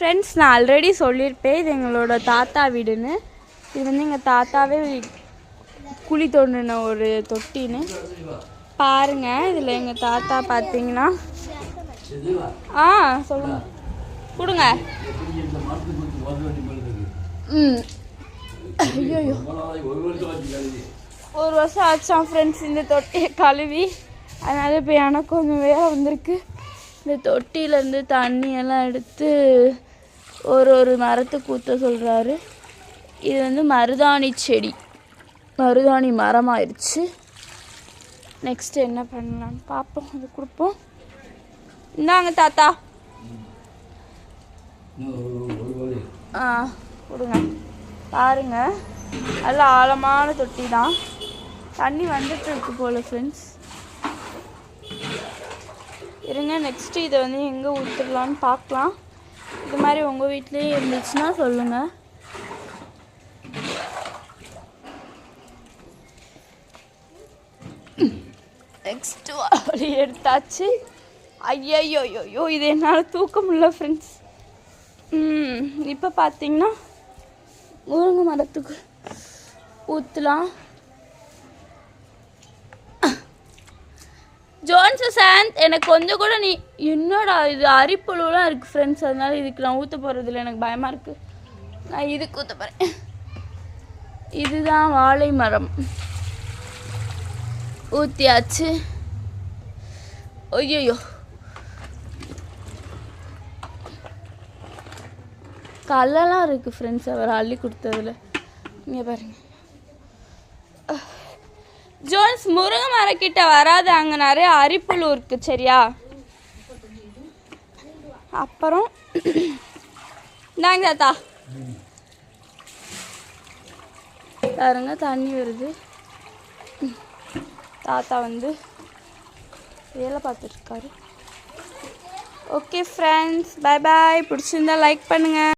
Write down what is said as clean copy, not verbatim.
Friends, நான் already சொல்லியிருப்பேன் இது எங்களோட தாத்தா வீடுன்னு. இது வந்து எங்கள் தாத்தாவே குழி தோண்டின ஒரு தொட்டின்னு பாருங்கள். இதில் எங்கள் தாத்தா பார்த்தீங்கன்னா சொல்லுங்க கொடுங்க. ஐயோ, ஒரு வருஷம் ஆச்சான் ஃப்ரெண்ட்ஸ் இந்த தொட்டியை கழுவி. அதனால் இப்போ எனக்கு கொஞ்சம் வேலை வந்திருக்கு. இந்த தொட்டியிலேருந்து தண்ணியெல்லாம் எடுத்து ஒரு மரத்துக்கு ஊற்ற சொல்கிறாரு. இது வந்து மருதாணி செடி, மருதாணி மரமாயிருச்சு. நெக்ஸ்ட்டு என்ன பண்ணலான்னு பார்ப்போம். அது கொடுப்போம். இந்தாங்க தாத்தா. கொடுங்க. பாருங்க, நல்ல ஆழமான தொட்டி தான். தண்ணி வந்துட்டு இருக்கு போல் ஃப்ரெண்ட்ஸ். இருங்க, நெக்ஸ்ட்டு இதை வந்து எங்கே ஊற்றிடலான்னு பார்க்கலாம். இது மாதிரி உங்கள் வீட்லேயே இருந்துச்சுன்னா சொல்லுங்கள். நெக்ஸ்ட்டு அப்படி எடுத்தாச்சு. ஐயோ, இது என்னால் தூக்க முடியல ஃப்ரெண்ட்ஸ். இப்போ பார்த்தீங்கன்னா முருங்கை மரத்துக்கு ஊற்றலாம். ஜோன் சுசாந்த், எனக்கு கொஞ்சம் கூட நீ என்னடா இது அரிப்புழுலாம் இருக்குது ஃப்ரெண்ட்ஸ். அதனால இதுக்கு நான் ஊற்ற போகிறதில்ல, எனக்கு பயமாக இருக்குது. நான் இதுக்கு ஊற்ற போகிறேன். இதுதான் வாழை மரம். ஊற்றியாச்சு. ஐயோ, கல்லெல்லாம் இருக்குது ஃப்ரெண்ட்ஸ் அவர் அள்ளி கொடுத்ததில். இங்கே பாருங்க. ஜோன்ஸ், முருங்கை மரக்கிட்ட வராது, அங்கே நிறைய அரிப்புழு இருக்குது சரியா. அப்புறம் இந்தாங்க தாத்தா. பாருங்க தண்ணி வருது. தாத்தா வந்து வேலை பார்த்துட்ருக்காரு. Okay friends, bye bye. பிடிச்சிருந்தா லைக் பண்ணுங்கள்.